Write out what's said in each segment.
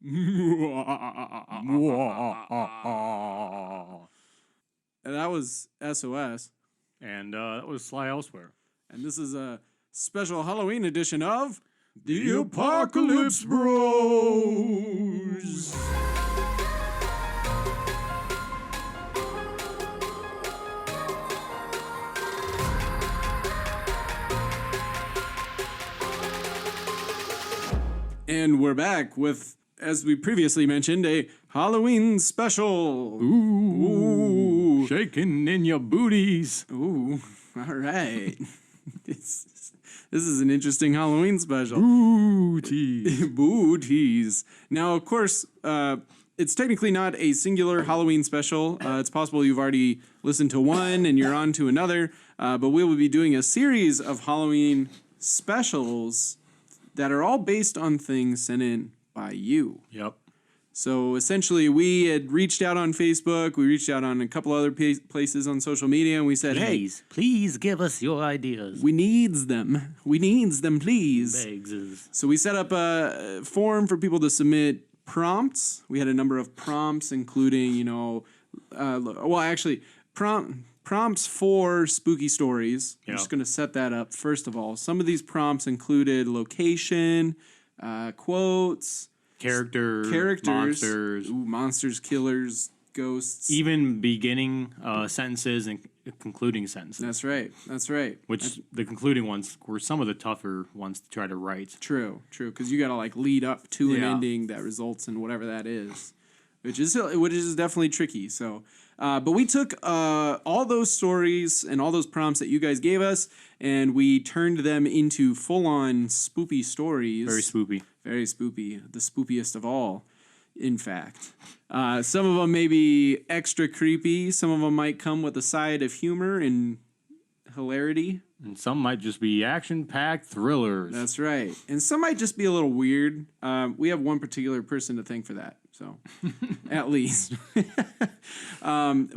And that was SOS. And that was Sly Elsewhere. And this is a special Halloween edition of The Apocalypse Bros. And we're back with, as we previously mentioned, a Halloween special. Ooh. Shaking in your booties. Ooh, all right. This is an interesting Halloween special. Booties. Booties. Now, of course, it's technically not a singular Halloween special. It's possible you've already listened to one and you're on to another. But we will be doing a series of Halloween specials that are all based on things sent in by you. Yep. So essentially, we had reached out on Facebook. We reached out on a couple other places on social media, and we said, Please give us your ideas. we needs them. We needs them, please. Begs. So we set up a form for people to submit prompts. We had a number of prompts, including, prompts for spooky stories. I'm Yep. just going to set that up first of all. Some of these prompts included location, quotes, characters, monsters, killers, ghosts. even beginning sentences and concluding sentences. That's right. That's right. Which the concluding ones were some of the tougher ones to try to write. True, because you got to lead up to an Yeah. ending that results in whatever that is, which is definitely tricky. So, but we took all those stories and all those prompts that you guys gave us, and we turned them into full-on spoopy stories. Very spoopy. Very spoopy, the spoopiest of all, in fact. Some of them may be extra creepy. Some of them might come with a side of humor and hilarity. And some might just be action-packed thrillers. That's right. And some might just be a little weird. We have one particular person to thank for that, so at least. I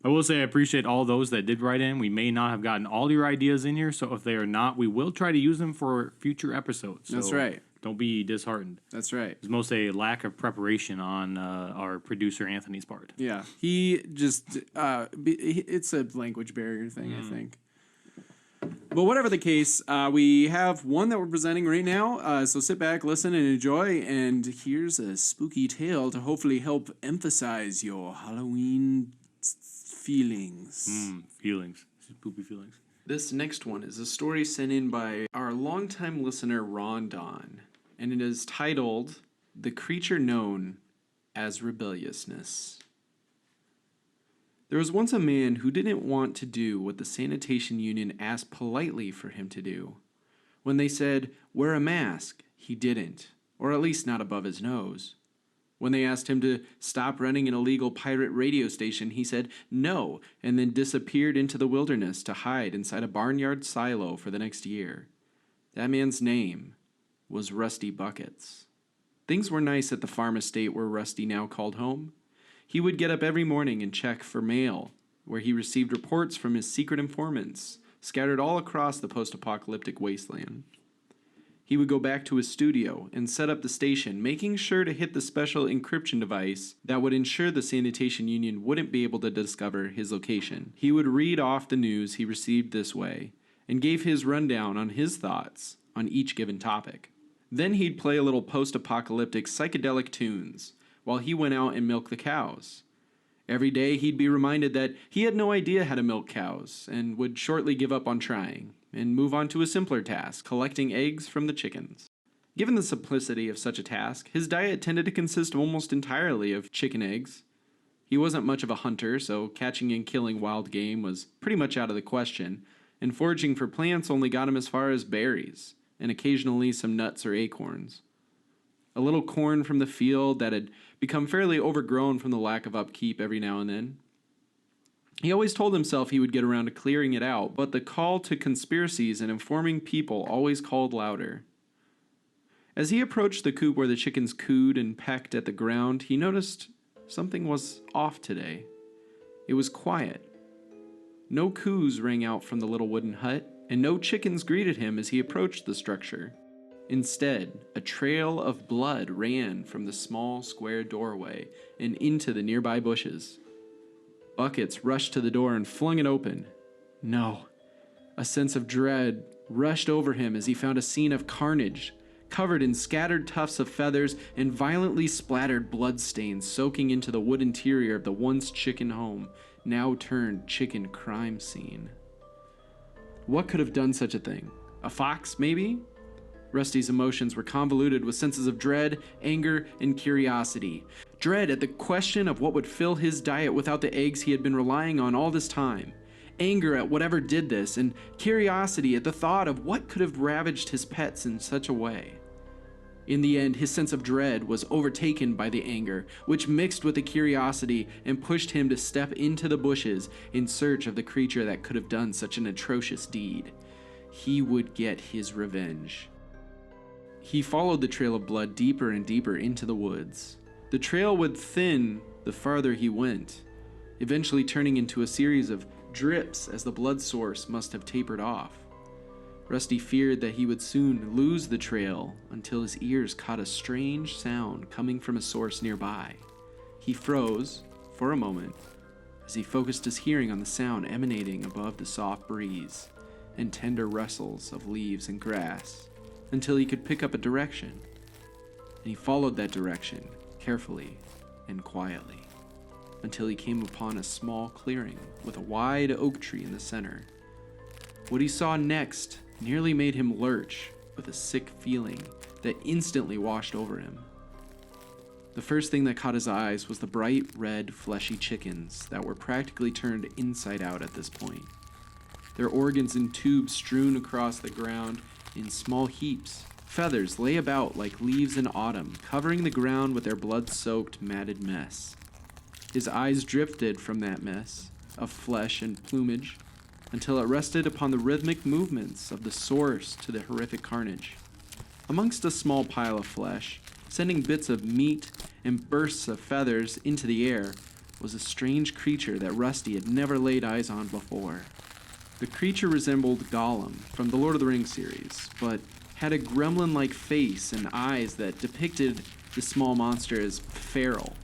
will say I appreciate all those that did write in. We may not have gotten all your ideas in here, so if they are not, we will try to use them for future episodes. So That's right. Don't be disheartened. That's right. It's mostly a lack of preparation on our producer Anthony's part. Yeah, he just it's a language barrier thing, I think. But whatever the case, we have one that we're presenting right now. So sit back, listen, and enjoy. And here's a spooky tale to hopefully help emphasize your Halloween feelings. Feelings. Spoopy feelings. This next one is a story sent in by our longtime listener, Ron Don. And it is titled, The Creature Known as Rebelliousness. There was once a man who didn't want to do what the sanitation union asked politely for him to do. When they said, wear a mask, he didn't, or at least not above his nose. When they asked him to stop running an illegal pirate radio station, he said no, and then disappeared into the wilderness to hide inside a barnyard silo for the next year. That man's name was Rusty Buckets. Things were nice at the farm estate where Rusty now called home. He would get up every morning and check for mail, where he received reports from his secret informants, scattered all across the post-apocalyptic wasteland. He would go back to his studio and set up the station, making sure to hit the special encryption device that would ensure the sanitation union wouldn't be able to discover his location. He would read off the news he received this way, and gave his rundown on his thoughts on each given topic. Then he'd play a little post-apocalyptic psychedelic tunes, while he went out and milked the cows. Every day he'd be reminded that he had no idea how to milk cows, and would shortly give up on trying, and move on to a simpler task, collecting eggs from the chickens. Given the simplicity of such a task, his diet tended to consist almost entirely of chicken eggs. He wasn't much of a hunter, so catching and killing wild game was pretty much out of the question, and foraging for plants only got him as far as berries, and occasionally some nuts or acorns. A little corn from the field that had become fairly overgrown from the lack of upkeep every now and then. He always told himself he would get around to clearing it out, but the call to conspiracies and informing people always called louder. As he approached the coop where the chickens cooed and pecked at the ground, he noticed something was off today. It was quiet. No coos rang out from the little wooden hut, and no chickens greeted him as he approached the structure. Instead, a trail of blood ran from the small square doorway and into the nearby bushes. Buckets rushed to the door and flung it open. No. A sense of dread rushed over him as he found a scene of carnage, covered in scattered tufts of feathers and violently splattered bloodstains soaking into the wood interior of the once chicken home, now turned chicken crime scene. What could have done such a thing? A fox, maybe? Rusty's emotions were convoluted with senses of dread, anger, and curiosity. Dread at the question of what would fill his diet without the eggs he had been relying on all this time. Anger at whatever did this, and curiosity at the thought of what could have ravaged his pets in such a way. In the end, his sense of dread was overtaken by the anger, which mixed with the curiosity and pushed him to step into the bushes in search of the creature that could have done such an atrocious deed. He would get his revenge. He followed the trail of blood deeper and deeper into the woods. The trail would thin the farther he went, eventually turning into a series of drips as the blood source must have tapered off. Rusty feared that he would soon lose the trail until his ears caught a strange sound coming from a source nearby. He froze for a moment as he focused his hearing on the sound emanating above the soft breeze and tender rustles of leaves and grass, until he could pick up a direction, and he followed that direction carefully and quietly until he came upon a small clearing with a wide oak tree in the center. What he saw next nearly made him lurch with a sick feeling that instantly washed over him. The first thing that caught his eyes was the bright red fleshy chickens that were practically turned inside out at this point, their organs in tubes strewn across the ground in small heaps. Feathers lay about like leaves in autumn, covering the ground with their blood-soaked, matted mess. His eyes drifted from that mess of flesh and plumage until it rested upon the rhythmic movements of the source to the horrific carnage. Amongst a small pile of flesh, sending bits of meat and bursts of feathers into the air, was a strange creature that Rusty had never laid eyes on before. The creature resembled Gollum from the Lord of the Rings series, but had a gremlin-like face and eyes that depicted the small monster as feral.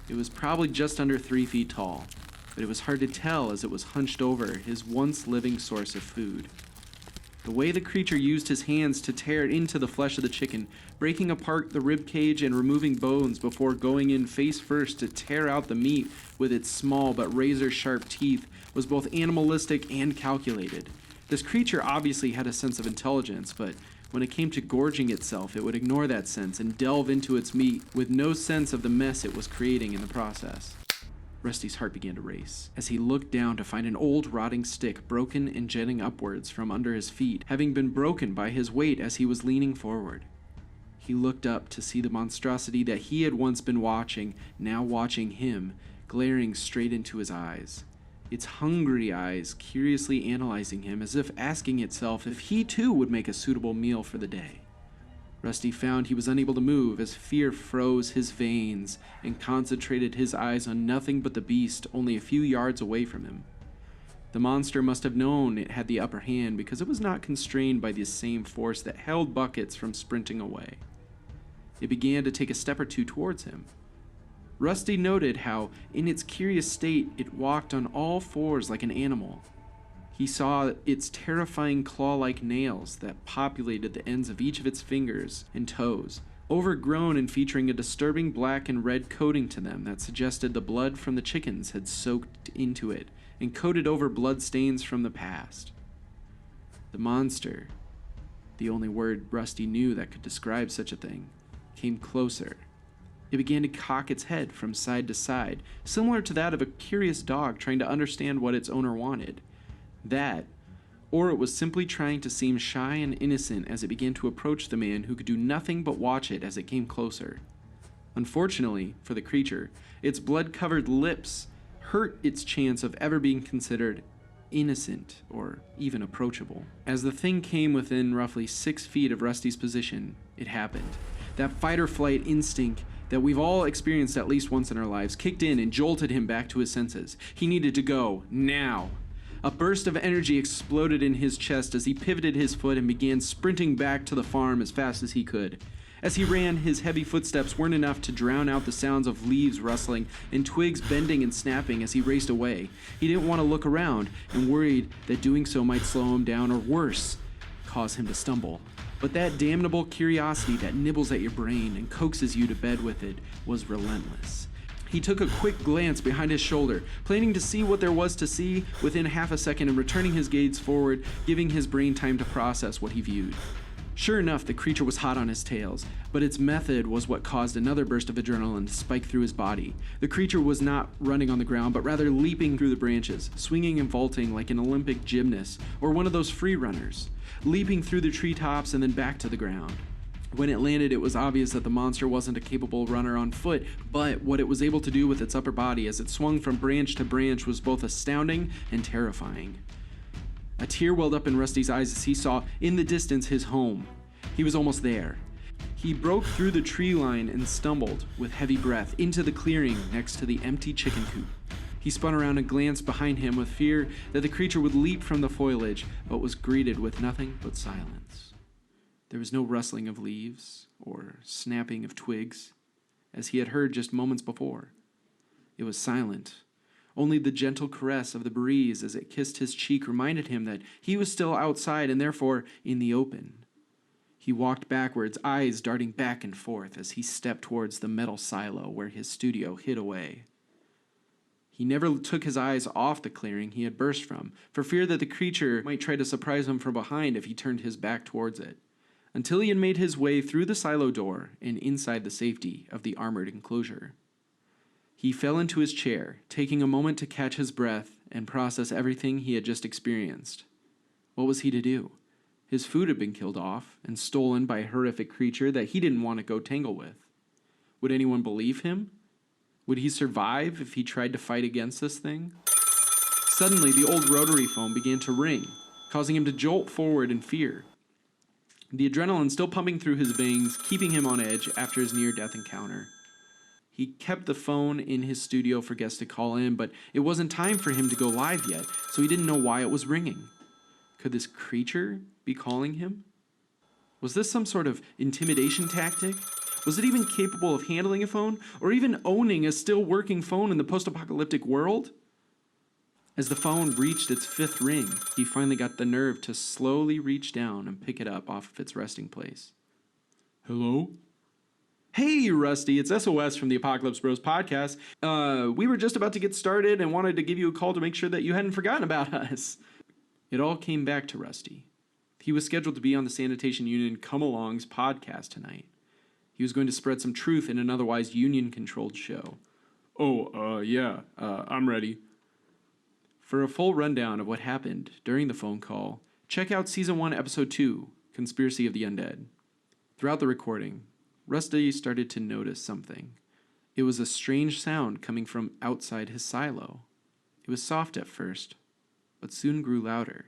It was probably just under 3 feet tall, but it was hard to tell as it was hunched over his once living source of food. The way the creature used his hands to tear into the flesh of the chicken, breaking apart the rib cage and removing bones before going in face first to tear out the meat with its small but razor-sharp teeth, was both animalistic and calculated. This creature obviously had a sense of intelligence, but when it came to gorging itself, it would ignore that sense and delve into its meat with no sense of the mess it was creating in the process. Rusty's heart began to race as he looked down to find an old rotting stick broken and jetting upwards from under his feet, having been broken by his weight as he was leaning forward. He looked up to see the monstrosity that he had once been watching, now watching him, glaring straight into his eyes. Its hungry eyes curiously analyzing him as if asking itself if he too would make a suitable meal for the day. Rusty found he was unable to move as fear froze his veins and concentrated his eyes on nothing but the beast only a few yards away from him. The monster must have known it had the upper hand because it was not constrained by the same force that held Buckets from sprinting away. It began to take a step or two towards him. Rusty noted how, in its curious state, it walked on all fours like an animal. He saw its terrifying claw-like nails that populated the ends of each of its fingers and toes, overgrown and featuring a disturbing black and red coating to them that suggested the blood from the chickens had soaked into it and coated over blood stains from the past. The monster, the only word Rusty knew that could describe such a thing, came closer. It began to cock its head from side to side, similar to that of a curious dog trying to understand what its owner wanted. That, or it was simply trying to seem shy and innocent as it began to approach the man who could do nothing but watch it as it came closer. Unfortunately for the creature, its blood-covered lips hurt its chance of ever being considered innocent or even approachable. As the thing came within roughly 6 feet of Rusty's position, it happened. That fight-or-flight instinct that we've all experienced at least once in our lives kicked in and jolted him back to his senses. He needed to go, now. A burst of energy exploded in his chest as he pivoted his foot and began sprinting back to the farm as fast as he could. As he ran, his heavy footsteps weren't enough to drown out the sounds of leaves rustling and twigs bending and snapping as he raced away. He didn't want to look around and worried that doing so might slow him down or worse, cause him to stumble. But that damnable curiosity that nibbles at your brain and coaxes you to bed with it was relentless. He took a quick glance behind his shoulder, planning to see what there was to see within half a second and returning his gaze forward, giving his brain time to process what he viewed. Sure enough, the creature was hot on his tails, but its method was what caused another burst of adrenaline to spike through his body. The creature was not running on the ground, but rather leaping through the branches, swinging and vaulting like an Olympic gymnast or one of those free runners, leaping through the treetops and then back to the ground. When it landed, it was obvious that the monster wasn't a capable runner on foot, but what it was able to do with its upper body as it swung from branch to branch was both astounding and terrifying. A tear welled up in Rusty's eyes as he saw, in the distance, his home. He was almost there. He broke through the tree line and stumbled, with heavy breath, into the clearing next to the empty chicken coop. He spun around and glanced behind him with fear that the creature would leap from the foliage, but was greeted with nothing but silence. There was no rustling of leaves or snapping of twigs, as he had heard just moments before. It was silent. Only the gentle caress of the breeze as it kissed his cheek reminded him that he was still outside and therefore in the open. He walked backwards, eyes darting back and forth as he stepped towards the metal silo where his studio hid away. He never took his eyes off the clearing he had burst from, for fear that the creature might try to surprise him from behind if he turned his back towards it, until he had made his way through the silo door and inside the safety of the armored enclosure. He fell into his chair, taking a moment to catch his breath and process everything he had just experienced. What was he to do? His food had been killed off and stolen by a horrific creature that he didn't want to go tangle with. Would anyone believe him? Would he survive if he tried to fight against this thing? Suddenly, the old rotary phone began to ring, causing him to jolt forward in fear. The adrenaline still pumping through his veins, keeping him on edge after his near-death encounter. He kept the phone in his studio for guests to call in, but it wasn't time for him to go live yet, so he didn't know why it was ringing. Could this creature be calling him? Was this some sort of intimidation tactic? Was it even capable of handling a phone, or even owning a still working phone in the post-apocalyptic world? As the phone reached its fifth ring, he finally got the nerve to slowly reach down and pick it up off of its resting place. Hello? Hey, Rusty, it's SOS from the Apocalypse Bros podcast. We were just about to get started and wanted to give you a call to make sure that you hadn't forgotten about us. It all came back to Rusty. He was scheduled to be on the Sanitation Union Come Along's podcast tonight. He was going to spread some truth in an otherwise union-controlled show. I'm ready. For a full rundown of what happened during the phone call, check out Season 1, Episode 2, Conspiracy of the Undead. Throughout the recording, Rusty started to notice something. It was a strange sound coming from outside his silo. It was soft at first, but soon grew louder,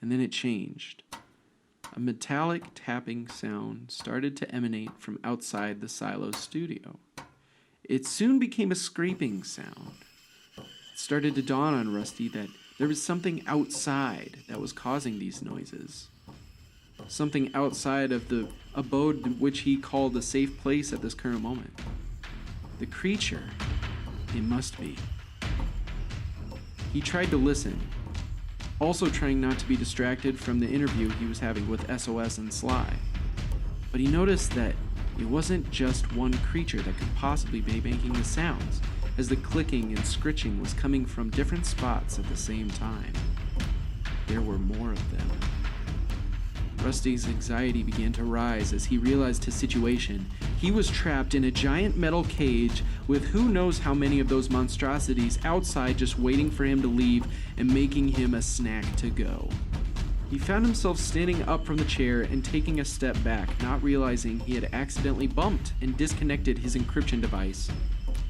and then it changed. A metallic tapping sound started to emanate from outside the silo's studio. It soon became a scraping sound. It started to dawn on Rusty that there was something outside that was causing these noises. Something outside of the abode which he called a safe place at this current moment. The creature, it must be. He tried to listen, also trying not to be distracted from the interview he was having with SOS and Sly. But he noticed that it wasn't just one creature that could possibly be making the sounds, as the clicking and scritching was coming from different spots at the same time. There were more of them. Rusty's anxiety began to rise as he realized his situation. He was trapped in a giant metal cage with who knows how many of those monstrosities outside just waiting for him to leave and making him a snack to go. He found himself standing up from the chair and taking a step back, not realizing he had accidentally bumped and disconnected his encryption device.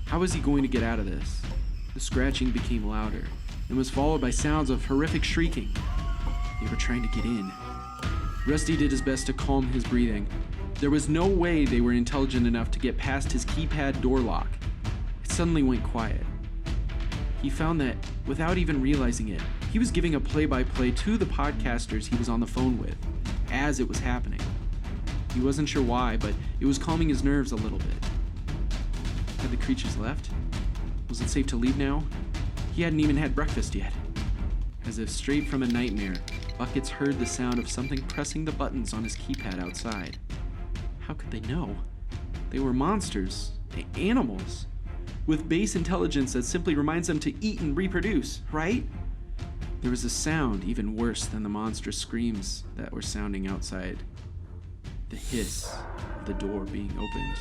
How was he going to get out of this? The scratching became louder and was followed by sounds of horrific shrieking. They were trying to get in. Rusty did his best to calm his breathing. There was no way they were intelligent enough to get past his keypad door lock. It suddenly went quiet. He found that, without even realizing it, He was giving a play-by-play to the podcasters he was on the phone with, as it was happening. He wasn't sure why, but it was calming his nerves a little bit. Had the creatures left? Was it safe to leave now? He hadn't even had breakfast yet. As if straight from a nightmare, Buckets heard the sound of something pressing the buttons on his keypad outside. How could they know? They were monsters, animals, with base intelligence that simply reminds them to eat and reproduce, right? There was a sound even worse than the monstrous screams that were sounding outside. The hiss of the door being opened.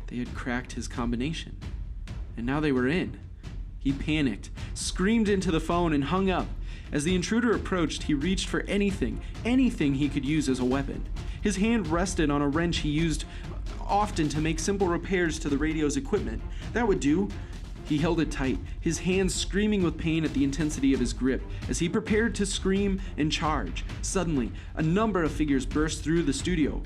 They had cracked his combination, and now they were in. He panicked, screamed into the phone, and hung up. As the intruder approached, he reached for anything he could use as a weapon. His hand rested on a wrench he used often to make simple repairs to the radio's equipment. That would do. He held it tight, his hands screaming with pain at the intensity of his grip, as he prepared to scream and charge. Suddenly, a number of figures burst through the studio.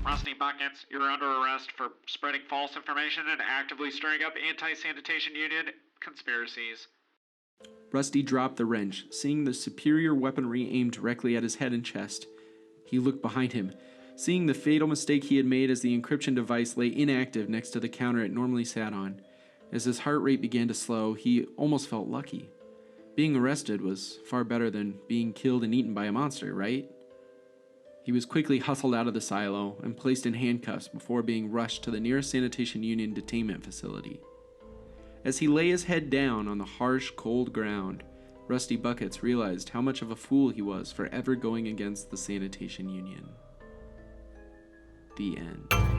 Rusty Buckets, you're under arrest for spreading false information and actively stirring up anti-sanitation union conspiracies. Rusty dropped the wrench, seeing the superior weaponry aimed directly at his head and chest. He looked behind him, seeing the fatal mistake he had made as the encryption device lay inactive next to the counter it normally sat on. As his heart rate began to slow, he almost felt lucky. Being arrested was far better than being killed and eaten by a monster, right? He was quickly hustled out of the silo and placed in handcuffs before being rushed to the nearest sanitation union detainment facility. As he lay his head down on the harsh, cold ground, Rusty Buckets realized how much of a fool he was for ever going against the sanitation union. The end.